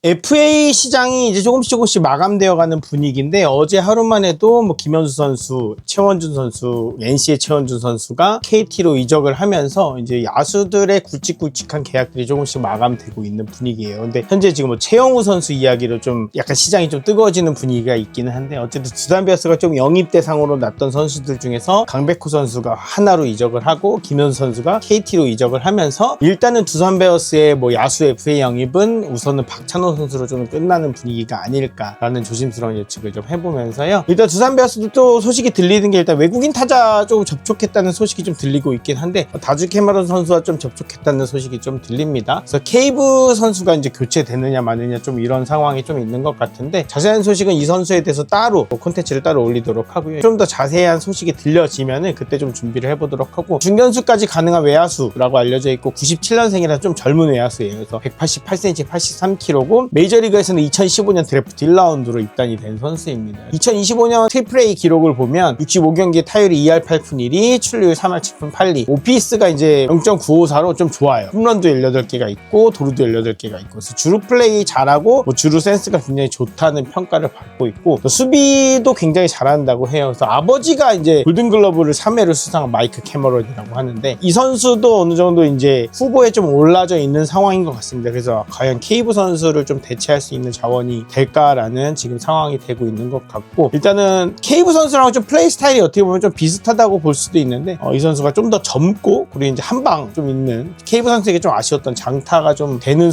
FA 시장이 이제 조금씩 마감되어가는 분위기인데 어제 하루만 해도 뭐 김현수 선수, 최원준 선수, NC의 최원준 선수가 KT로 이적을 하면서 이제 야수들의 굵직굵직한 계약들이 조금씩 마감되고 있는 분위기예요. 근데 현재 지금 뭐 최영우 선수 이야기로 좀 약간 시장이 좀 뜨거워지는 분위기가 있기는 한데 어쨌든 두산 베어스가 좀 영입 대상으로 놨던 선수들 중에서 강백호 선수가 하나로 이적을 하고 김현수 선수가 KT로 이적을 하면서 일단은 두산 베어스의 뭐 야수 FA 영입은 우선은 박찬호 선수로 좀 끝나는 분위기가 아닐까라는 조심스러운 예측을 좀 해보면서요. 일단 두산 베어스도 또 소식이 들리는 게 일단 외국인 타자 좀 접촉했다는 소식이 좀 들리고 있긴 한데 다주 캐머런 선수와 좀 접촉했다는 소식이 좀 들립니다. 그래서 케이브 선수가 이제 교체되느냐 마느냐 좀 이런 상황이 좀 있는 것 같은데 자세한 소식은 이 선수에 대해서 따로 콘텐츠를 따로 올리도록 하고요. 좀 더 자세한 소식이 들려지면은 그때 좀 준비를 해보도록 하고 중견수까지 가능한 외야수라고 알려져 있고 97년생이라 좀 젊은 외야수예요. 그래서 188cm, 83kg고 메이저리그에서는 2015년 드래프트 1라운드로 입단이 된 선수입니다. 2025년 트리플 A 기록을 보면 65경기에 타율이 2할 8푼 1리, 출루율 3할 7푼 8리, OPS가 이제 0.954로 좀 좋아요. 홈런도 18개가 있고 도루도 18개가 있고 그래서 주루 플레이 잘하고 뭐 주루 센스가 굉장히 좋다는 평가를 받고 있고 수비도 굉장히 잘한다고 해요. 그래서 아버지가 이제 골든글러브를 3회를 수상한 마이크 캐머런이라고 하는데 이 선수도 어느 정도 이제 후보에 좀 올라져 있는 상황인 것 같습니다. 그래서 과연 케이브 선수를 좀 대체할 수 있는 자원이 될까라는 지금 상황이 되고 있는 것 같고 일단은 케이브 선수랑 좀 플레이 스타일이 어떻게 보면 좀 비슷하다고 볼 수도 있는데 이 선수가 좀 더 젊고 그리고 이제 한 방 좀 있는 케이브 선수에게 좀 아쉬웠던 장타가 좀 되는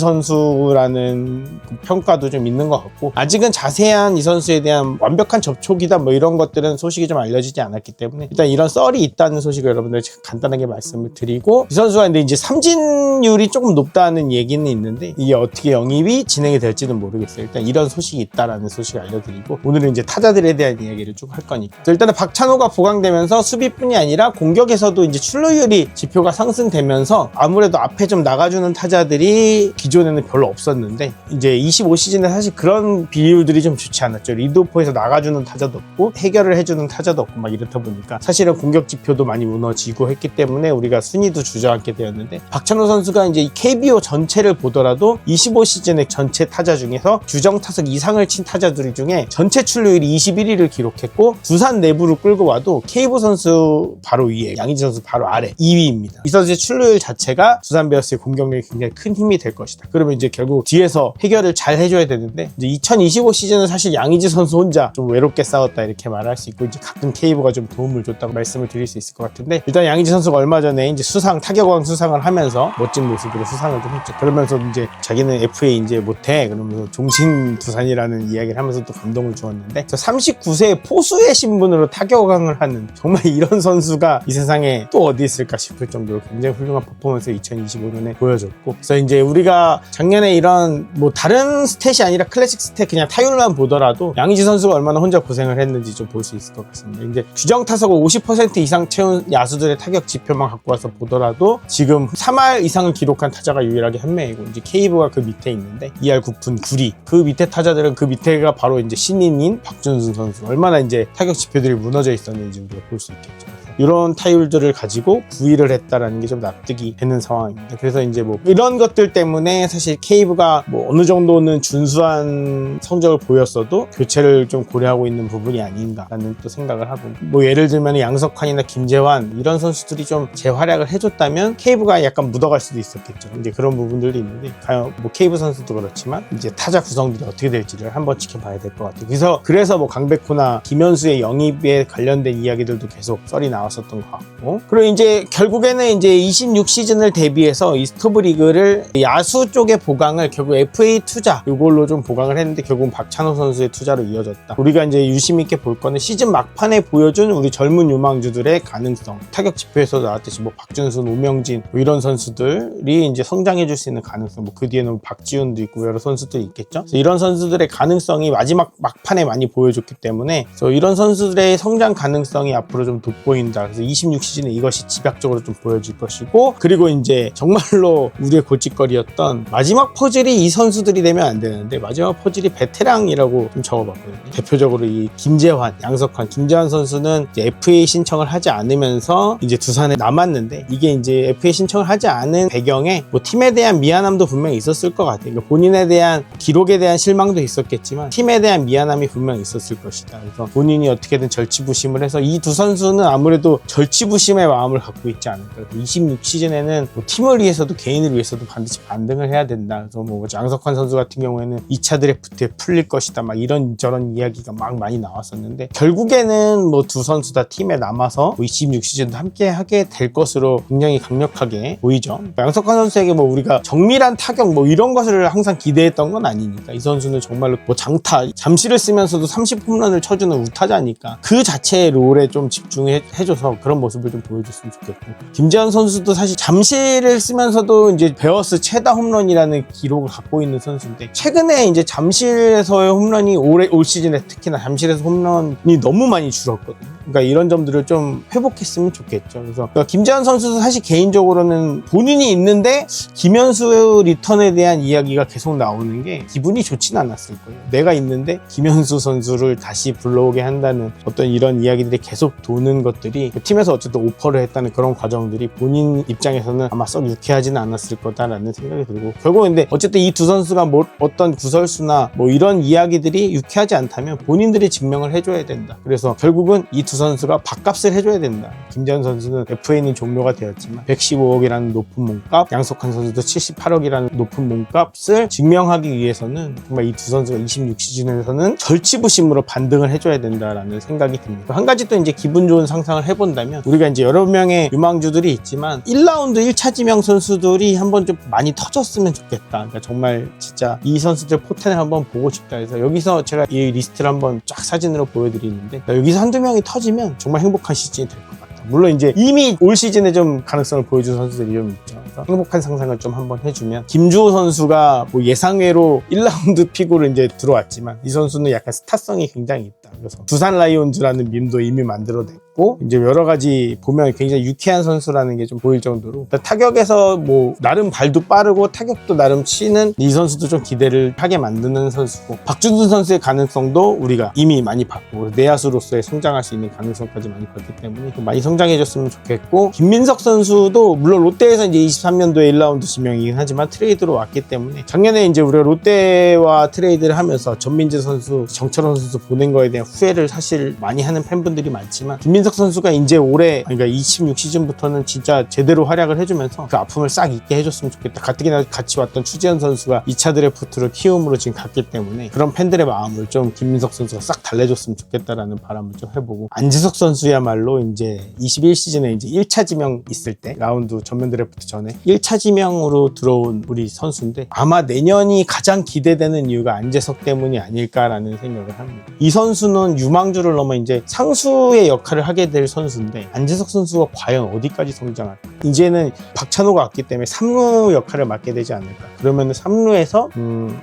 선수라는 평가도 좀 있는 것 같고 아직은 자세한 이 선수에 대한 완벽한 접촉이다 뭐 이런 것들은 소식이 좀 알려지지 않았기 때문에 일단 이런 썰이 있다는 소식을 여러분들 간단하게 말씀을 드리고 이 선수가 근데 이제 삼진율이 조금 높다는 얘기는 있는데 이게 어떻게 영입이 진행이 될지는 모르겠어요. 일단 이런 소식이 있다라는 소식을 알려드리고 오늘은 이제 타자들에 대한 이야기를 쭉 할 거니까 일단은 박찬호가 보강되면서 수비뿐이 아니라 공격에서도 이제 출루율이 지표가 상승되면서 아무래도 앞에 좀 나가주는 타자들이 기존에는 별로 없었는데 이제 25시즌에 사실 그런 비율들이 좀 좋지 않았죠. 리드오프에서 나가주는 타자도 없고 해결을 해주는 타자도 없고 막 이렇다 보니까 사실은 공격 지표도 많이 무너지고 했기 때문에 우리가 순위도 주저앉게 되었는데 박찬호 선수가 이제 KBO 전체를 보더라도 25시즌의 전체 타자 중에서 규정 타석 이상을 친 타자들 중에 전체 출루율이 21위를 기록했고 두산 내부로 끌고 와도 케이브 선수 바로 위에 양의지 선수 바로 아래 2위입니다. 이 선수의 출루율 자체가 두산 베어스의 공격력이 굉장히 큰 힘이 될 것이다. 그러면 이제 결국 뒤에서 해결을 잘 해줘야 되는데 이제 2025 시즌은 사실 양의지 선수 혼자 좀 외롭게 싸웠다 이렇게 말할 수 있고 이제 가끔 케이브가 좀 도움을 줬다고 말씀을 드릴 수 있을 것 같은데 일단 양의지 선수가 얼마 전에 이제 타격왕 수상을 하면서 멋진 모습으로 수상을 좀 했죠. 그러면서 이제 자기는 FA 이제 못해 그러면서 종신 두산이라는 이야기를 하면서 또 감동을 주었는데 39세 포수의 신분으로 타격왕을 하는 정말 이런 선수가 이 세상에 또 어디 있을까 싶을 정도로 굉장히 훌륭한 퍼포먼스를 2025년에 보여줬고 그래서 이제 우리가 작년에 이런 뭐 다른 스탯이 아니라 클래식 스탯 그냥 타율만 보더라도 양의지 선수가 얼마나 혼자 고생을 했는지 좀 볼 수 있을 것 같습니다. 이제 규정 타석을 50% 이상 채운 야수들의 타격 지표만 갖고 와서 보더라도 지금 3할 이상을 기록한 타자가 유일하게 한 명이고 이제 케이브가 그 밑에 있는데 2할 9푼 9리 그 밑에 타자들은 그 밑에가 바로 이제 신인인 박준순 선수 얼마나 이제 타격 지표들이 무너져 있었는지 우리가 볼 수 있겠죠. 이런 타율들을 가지고 9위를 했다라는 게 좀 납득이 되는 상황입니다. 그래서 이제 뭐 이런 것들 때문에 사실 케이브가 뭐 어느 정도는 준수한 성적을 보였어도 교체를 좀 고려하고 있는 부분이 아닌가라는 또 생각을 하고 뭐 예를 들면 양석환이나 김재환 이런 선수들이 좀 재활약을 해줬다면 케이브가 약간 묻어갈 수도 있었겠죠. 이제 그런 부분들이 있는데 과연 뭐 케이브 선수도 그렇지만 이제 타자 구성들이 어떻게 될지를 한번 지켜봐야 될 것 같아요. 그래서 뭐 강백호나 김현수의 영입에 관련된 이야기들도 계속 썰이 나왔었던 것 같고 그리고 이제 결국에는 이제 26시즌을 대비해서 이 스토브 리그를 야수 쪽의 보강을 결국 FA 투자 이걸로 좀 보강을 했는데 결국은 박찬호 선수의 투자로 이어졌다. 우리가 이제 유심 있게 볼 거는 시즌 막판에 보여준 우리 젊은 유망주들의 가능성 타격 지표에서 나왔듯이 뭐 박준순, 오명진 뭐 이런 선수들이 이제 성장해 줄 수 있는 가능성 뭐 그 뒤에는 박지훈도 있고 여러 선수들이 있겠죠. 그래서 이런 선수들의 가능성이 마지막 막판에 많이 보여줬기 때문에 그래서 이런 선수들의 성장 가능성이 앞으로 좀 돋보이는 것이다. 그래서 26 시즌에 이것이 집약적으로 좀 보여질 것이고, 그리고 이제 정말로 우리의 골칫거리였던 마지막 퍼즐이 이 선수들이 되면 안 되는데 마지막 퍼즐이 베테랑이라고 좀 적어봤거든요. 대표적으로 이 김재환, 양석환, 김재환 선수는 이제 FA 신청을 하지 않으면서 이제 두산에 남았는데, 이게 이제 FA 신청을 하지 않은 배경에 뭐 팀에 대한 미안함도 분명히 있었을 것 같아요. 그러니까 본인에 대한 기록에 대한 실망도 있었겠지만 팀에 대한 미안함이 분명히 있었을 것이다. 그래서 본인이 어떻게든 절치부심을 해서 이 두 선수는 아무래도 절치부심의 마음을 갖고 있지 않을까. 26 시즌에는 뭐 팀을 위해서도 개인을 위해서도 반드시 반등을 해야 된다. 그래서 뭐 양석환 선수 같은 경우에는 2차 드래프트에 풀릴 것이다. 막 이런저런 이야기가 막 많이 나왔었는데, 결국에는 뭐 두 선수 다 팀에 남아서 뭐 26 시즌도 함께 하게 될 것으로 굉장히 강력하게 보이죠. 양석환 선수에게 뭐 우리가 정밀한 타격 뭐 이런 것을 항상 기대했던 건 아니니까, 이 선수는 정말로 뭐 장타, 잠시를 쓰면서도 30홈런을 쳐주는 우타자니까 그 자체의 롤에 좀 집중해줘서 그런 모습을 좀 보여줬으면 좋겠고, 김재환 선수도 사실 잠시를 쓰면서도 이제 베어스 최다 홈런이라는 기록을 갖고 있는 선수인데, 최근에 이제 잠실에서의 홈런이 올 시즌에 특히나 잠실에서 홈런이 너무 많이 줄었거든요. 그러니까 이런 점들을 좀 회복했으면 좋겠죠. 그래서 김재환 선수도 사실 개인적으로는 본인이 있는데 김현수 리턴에 대한 이야기가 계속 나오는 게 기분이 좋진 않았을 거예요. 내가 있는데 김현수 선수를 다시 불러오게 한다는 어떤 이런 이야기들이 계속 도는 것들이 팀에서 어쨌든 오퍼를 했다는 그런 과정들이 본인 입장에서는 아마 썩 유쾌하지는 않았을 거다라는 생각이 들고, 결국은 근데 어쨌든 이 두 선수가 뭐 어떤 구설수나 뭐 이런 이야기들이 유쾌하지 않다면 본인들이 증명을 해줘야 된다. 그래서 결국은 이 두 선수가 밥값을 해줘야 된다. 김재환 선수는 FA는 종료가 되었지만 115억이라는 높은 몸값, 양석환 선수도 78억이라는 높은 몸값을 증명하기 위해서는 정말 이 두 선수가 26 시즌에서는 절치부심으로 반등을 해줘야 된다라는 생각이 듭니다. 한 가지 또 이제 기분 좋은 상상을 해본다면, 우리가 이제 여러 명의 유망주들이 있지만 1라운드 1차 지명 선수들이 한번 좀 많이 터졌으면 좋겠다. 그러니까 정말 진짜 이 선수들 포텐을 한번 보고 싶다. 그래서 여기서 제가 이 리스트를 한번 쫙 사진으로 보여드리는데, 여기서 한두 명이 터지면 정말 행복한 시즌이 될 것 같아요. 물론 이제 이미 올 시즌에 좀 가능성을 보여준 선수들이 좀 있죠. 그래서 행복한 상상을 좀 한번 해주면, 김주호 선수가 뭐 예상외로 1라운드 픽으로 이제 들어왔지만 이 선수는 약간 스타성이 굉장히 있다. 그래서 두산 라이온즈라는 밈도 이미 만들어냈고, 이제 여러 가지 보면 굉장히 유쾌한 선수라는 게 좀 보일 정도로 타격에서 뭐 나름 발도 빠르고 타격도 나름 치는 이 선수도 좀 기대를 하게 만드는 선수고, 박준순 선수의 가능성도 우리가 이미 많이 봤고 내야수로서의 성장할 수 있는 가능성까지 많이 봤기 때문에 좀 많이 성장해줬으면 좋겠고, 김민석 선수도 물론 롯데에서 이제 23년도에 1라운드 지명이긴 하지만 트레이드로 왔기 때문에 작년에 이제 우리가 롯데와 트레이드를 하면서 전민재 선수, 정철원 선수 보낸 거에 대한 후회를 사실 많이 하는 팬분들이 많지만, 김민석 선수가 이제 올해 그러니까 26 시즌부터는 진짜 제대로 활약을 해주면서 그 아픔을 싹 잊게 해줬으면 좋겠다. 가뜩이나 같이 왔던 추지현 선수가 2차 드래프트로 키움으로 지금 갔기 때문에 그런 팬들의 마음을 좀 김민석 선수가 싹 달래줬으면 좋겠다라는 바람을 좀 해보고, 안지석 선수야말로 이제 21 시즌에 이제 1차 지명 있을 때 라운드 전면 드래프트 전에 1차 지명으로 들어온 우리 선수인데, 아마 내년이 가장 기대되는 이유가 안재석 때문이 아닐까라는 생각을 합니다. 이 선수는 유망주를 넘어 이제 상수의 역할을 하게 될 선수인데, 안재석 선수가 과연 어디까지 성장할까? 이제는 박찬호가 왔기 때문에 3루 역할을 맡게 되지 않을까? 그러면 3루에서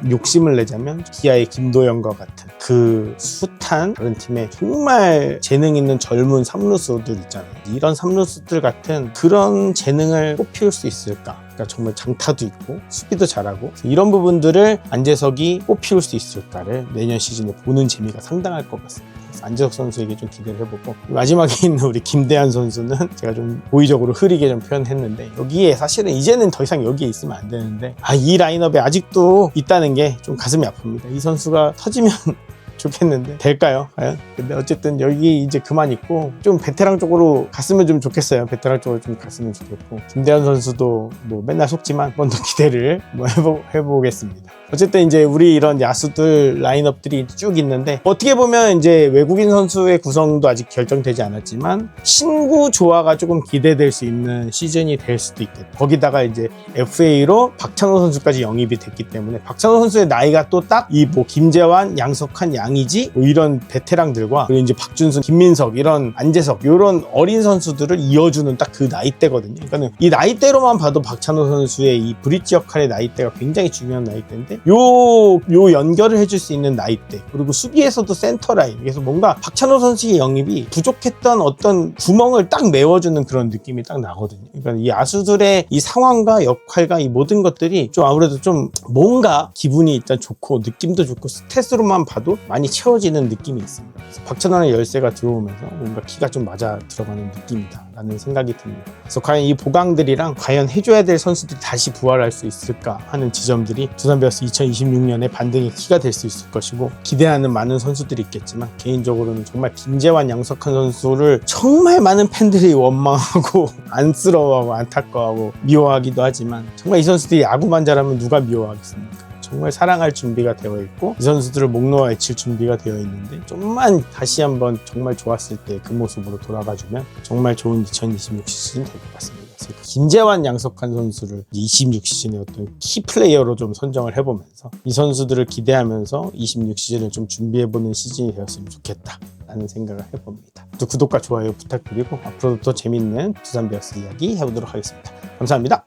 욕심을 내자면 기아의 김도영과 같은 그 숱한 다른 팀에 정말 재능 있는 젊은 3루수들 있잖아요. 이런 3루수들 같은 그런 재능을 꽃피울 수 있을까? 그러니까 정말 장타도 있고 수비도 잘하고, 이런 부분들을 안재석이 꽃피울 수 있을까를 내년 시즌에 보는 재미가 상당할 것 같습니다. 그래서 안재석 선수에게 좀 기대를 해보고, 마지막에 있는 우리 김대한 선수는 제가 좀 고의적으로 흐리게 좀 표현했는데, 여기에 사실은 이제는 더 이상 여기에 있으면 안 되는데 이 라인업에 아직도 있다는 게 좀 가슴이 아픕니다. 이 선수가 터지면 좋겠는데 될까요? 과연? 근데 어쨌든 여기 이제 그만 있고 좀 베테랑 쪽으로 갔으면 좀 좋겠어요. 베테랑 쪽으로 좀 갔으면 좋겠고, 김대현 선수도 뭐 맨날 속지만 한 번 더 기대를 뭐 해보겠습니다. 어쨌든 이제 우리 이런 야수들 라인업들이 쭉 있는데, 어떻게 보면 이제 외국인 선수의 구성도 아직 결정되지 않았지만 신구 조화가 조금 기대될 수 있는 시즌이 될 수도 있겠다. 거기다가 이제 FA로 박찬호 선수까지 영입이 됐기 때문에 박찬호 선수의 나이가 또 딱 이 뭐 김재환, 양석환, 양의지 뭐 이런 베테랑들과, 그리고 이제 박준순, 김민석, 이런 안재석, 이런 어린 선수들을 이어주는 딱 그 나이대거든요. 그러니까 이 나이대로만 봐도 박찬호 선수의 이 브릿지 역할의 나이대가 굉장히 중요한 나이대인데, 요 연결을 해줄 수 있는 나이대, 그리고 수비에서도 센터 라인, 그래서 뭔가 박찬호 선수의 영입이 부족했던 어떤 구멍을 딱 메워주는 그런 느낌이 딱 나거든요. 그러니까 이 야수들의 이 상황과 역할과 이 모든 것들이 좀 아무래도 좀 뭔가 기분이 일단 좋고 느낌도 좋고 스탯으로만 봐도 많이 채워지는 느낌이 있습니다. 그래서 박찬호의 열쇠가 들어오면서 뭔가 키가 좀 맞아 들어가는 느낌이다 라는 생각이 듭니다. 그래서 과연 이 보강들이랑 과연 해줘야 될 선수들이 다시 부활할 수 있을까 하는 지점들이 두산 베어스 2026년에 반등의 키가 될 수 있을 것이고, 기대하는 많은 선수들이 있겠지만 개인적으로는 정말 김재환, 양석환 선수를 정말 많은 팬들이 원망하고 안쓰러워하고 안타까워하고 미워하기도 하지만, 정말 이 선수들이 야구만 잘하면 누가 미워하겠습니까? 정말 사랑할 준비가 되어 있고 이 선수들을 목 놓아 외칠 준비가 되어 있는데, 좀만 다시 한번 정말 좋았을 때 그 모습으로 돌아가주면 정말 좋은 2026 시즌이 될 것 같습니다. 그래서 김재환, 양석환 선수를 26 시즌의 어떤 키 플레이어로 좀 선정을 해보면서 이 선수들을 기대하면서 26 시즌을 좀 준비해보는 시즌이 되었으면 좋겠다 라는 생각을 해봅니다. 또 구독과 좋아요 부탁드리고 앞으로도 더 재밌는 두산 베어스 이야기 해보도록 하겠습니다. 감사합니다.